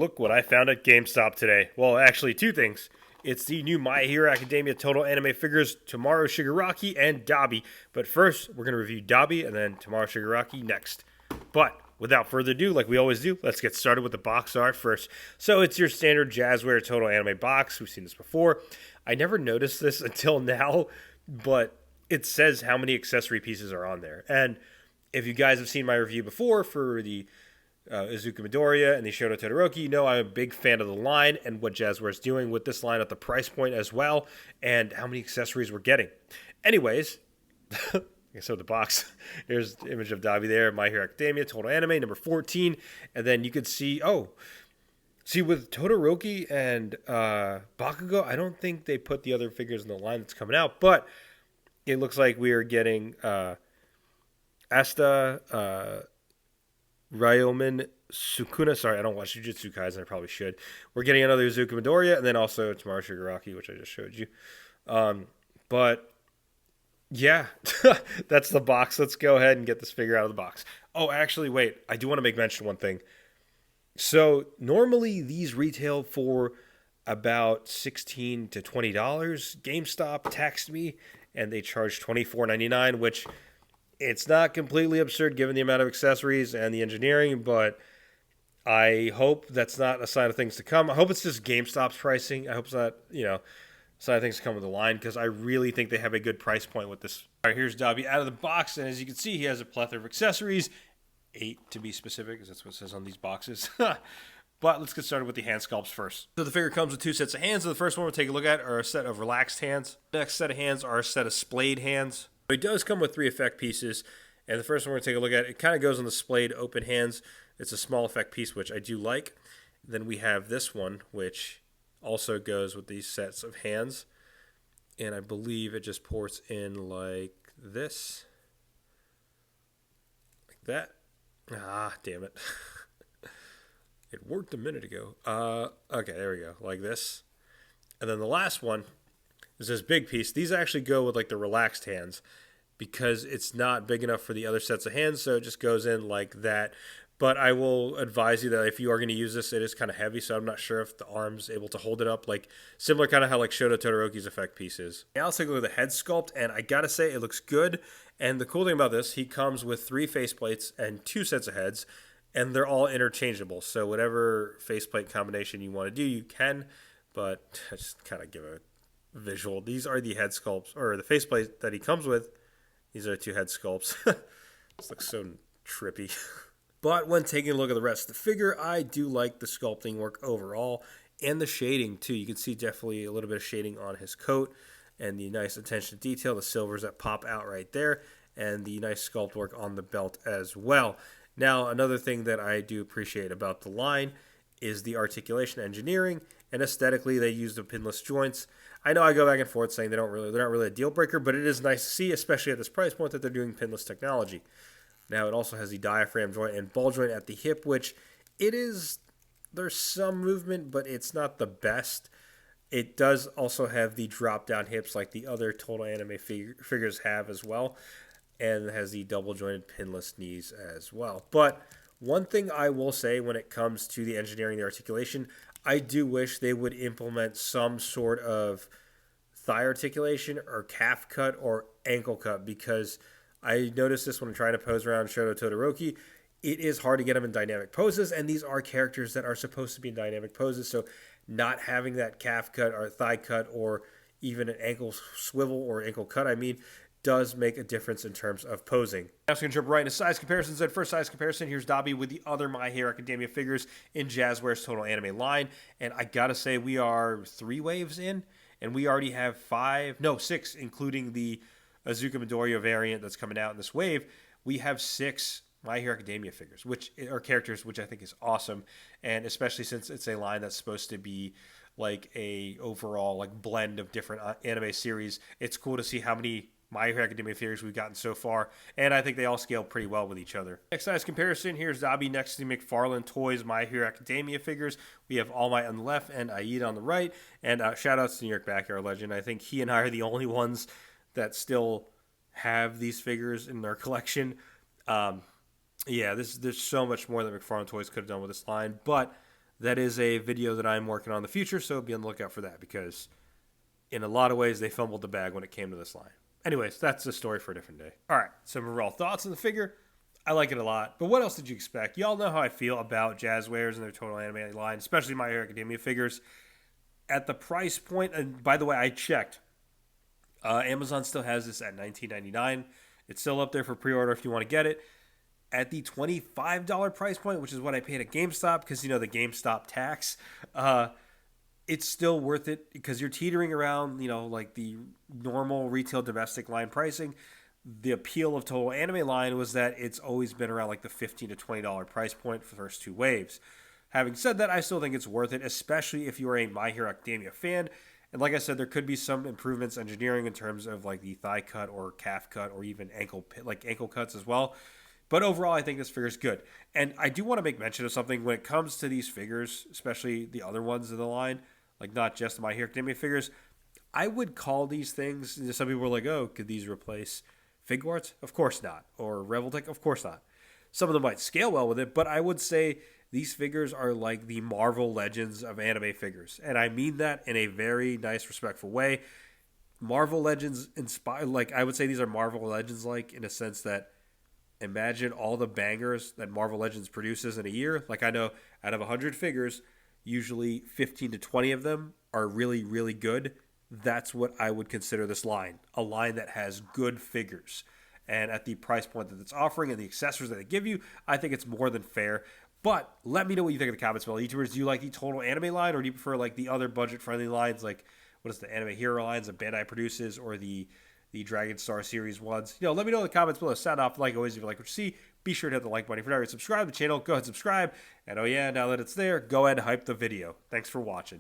look what I found at GameStop today. Well, actually, two things. It's the new My Hero Academia Total Anime figures, Tomorrow Shigaraki and Dabi. But first, we're going to review Dabi and then Tomorrow Shigaraki next. But without further ado, like we always do, let's get started with the box art first. So it's your standard Jazwares Total Anime box. We've seen this before. I never noticed this until now, but it says how many accessory pieces are on there. And if you guys have seen my review before for the Izuku Midoriya and the Shoto Todoroki, you know I'm a big fan of the line and what Jazwares is doing with this line at the price point as well, and how many accessories we're getting. Anyways, so the box, here's the image of Dabi there, My Hero Academia, Total Anime, number 14, and then you could see, with Todoroki and Bakugo, I don't think they put the other figures in the line that's coming out, but it looks like we are getting Asta, Ryomen Sukuna. Sorry, I don't watch Jujutsu Kaisen. I probably should. We're getting another Izuku Midoriya, and then also Tomorrow Shigaraki, which I just showed you. But yeah, that's the box. Let's go ahead and get this figure out of the box. Oh, actually, wait. I do want to make mention of one thing. So normally these retail for about $16 to $20. GameStop taxed me, and they charged $24.99, which it's not completely absurd given the amount of accessories and the engineering, but I hope that's not a sign of things to come. I hope it's just GameStop's pricing. I hope it's not, a sign of things to come with the line, because I really think they have a good price point with this. All right, here's Dabi out of the box, and as you can see, he has a plethora of accessories. 8 to be specific, because that's what it says on these boxes. But let's get started with the hand sculpts first. So the figure comes with 2 sets of hands. So the first one we'll take a look at are a set of relaxed hands. The next set of hands are a set of splayed hands. It does come with 3 effect pieces, and the first one we're going to take a look at, it kind of goes on the splayed open hands. It's a small effect piece, which I do like. Then we have this one, which also goes with these sets of hands, and I believe it just ports in like this. Like that. Ah, damn it. It worked a minute ago. Okay, there we go. Like this. And then the last one is this big piece. These actually go with like the relaxed hands because it's not big enough for the other sets of hands, so it just goes in like that. But I will advise you that if you are going to use this, it is kind of heavy, so I'm not sure if the arm's able to hold it up. Like similar kind of how like Shoto Todoroki's effect piece is. Now let's take a look at the head sculpt, and I gotta say it looks good. And the cool thing about this, he comes with 3 faceplates and 2 sets of heads, and they're all interchangeable. So whatever faceplate combination you want to do, you can. But I just kind of give a visual. These are the head sculpts, or the faceplate that he comes with. These are 2 head sculpts. This looks so trippy. But when taking a look at the rest of the figure, I do like the sculpting work overall, and the shading too. You can see definitely a little bit of shading on his coat, and the nice attention to detail, the silvers that pop out right there, and the nice sculpt work on the belt as well. Now, another thing that I do appreciate about the line is the articulation engineering, and aesthetically they use the pinless joints. I know I go back and forth saying they're not really a deal breaker, but it is nice to see, especially at this price point, that they're doing pinless technology. Now, it also has the diaphragm joint and ball joint at the hip, which there's some movement, but it's not the best. It does also have the drop-down hips like the other Total Anime figures have as well, and it has the double-jointed pinless knees as well. But one thing I will say when it comes to the engineering, the articulation, I do wish they would implement some sort of thigh articulation or calf cut or ankle cut, because I noticed this when I'm trying to pose around Shoto Todoroki. It is hard to get them in dynamic poses, and these are characters that are supposed to be in dynamic poses, so not having that calf cut or thigh cut or even an ankle swivel or ankle cut, does make a difference in terms of posing. Now, I'm going to jump right into size comparisons. And first size comparison, here's Dabi with the other My Hero Academia figures in Jazwares Total Anime line. And I gotta say, we are 3 waves in, and we already have 6, including the Izuku Midoriya variant that's coming out in this wave. We have 6 My Hero Academia figures, which are characters, which I think is awesome, and especially since it's a line that's supposed to be like a overall like blend of different anime series. It's cool to see how many My Hero Academia figures we've gotten so far, and I think they all scale pretty well with each other. Next size comparison, here's Dabi next to McFarlane Toys My Hero Academia figures. We have All Might on the left and Aida on the right, and shout outs to New York Backyard Legend. I think he and I are the only ones that still have these figures in their collection. There's so much more that McFarlane Toys could have done with this line, but that is a video that I'm working on in the future, so be on the lookout for that, because in a lot of ways they fumbled the bag when it came to this line. Anyways, that's a story for a different day. All right, some overall thoughts on the figure. I like it a lot, but what else did you expect? Y'all know how I feel about Jazwares and their Total Anime line, especially My Hero Academia figures. At the price point, and by the way, I checked. Amazon still has this at $19.99. It's still up there for pre-order if you want to get it. At the $25 price point, which is what I paid at GameStop, because, you know, the GameStop tax, it's still worth it because you're teetering around, you know, like the normal retail domestic line pricing. The appeal of Total Anime line was that it's always been around like the $15 to $20 price point for the first two waves. Having said that, I still think it's worth it, especially if you are a My Hero Academia fan. And like I said, there could be some improvements engineering in terms of like the thigh cut or calf cut or even ankle cuts as well. But overall, I think this figure is good. And I do want to make mention of something when it comes to these figures, especially the other ones in the line, like not just the My Hero Academia figures. I would call these things, some people were like, oh, could these replace Figuarts? Of course not. Or Revoltech? Of course not. Some of them might scale well with it, but I would say these figures are like the Marvel Legends of anime figures. And I mean that in a very nice, respectful way. Marvel Legends inspire, like, I would say these are Marvel Legends like in a sense that imagine all the bangers that Marvel Legends produces in a year. Like, I know out of 100 figures, usually 15 to 20 of them are really, really good. That's what I would consider this line. A line that has good figures. And at the price point that it's offering and the accessories that they give you, I think it's more than fair. But let me know what you think in the comments below. YouTubers, do you like the Total Anime line, or do you prefer like the other budget-friendly lines, like what is the Anime Hero lines that Bandai produces, or the Dragon Star series ones? You know, let me know in the comments below. Sound off, like always, if you like what you see. Be sure to hit the like button. If you're not already subscribed to the channel, go ahead and subscribe. And oh yeah, now that it's there, go ahead and hype the video. Thanks for watching.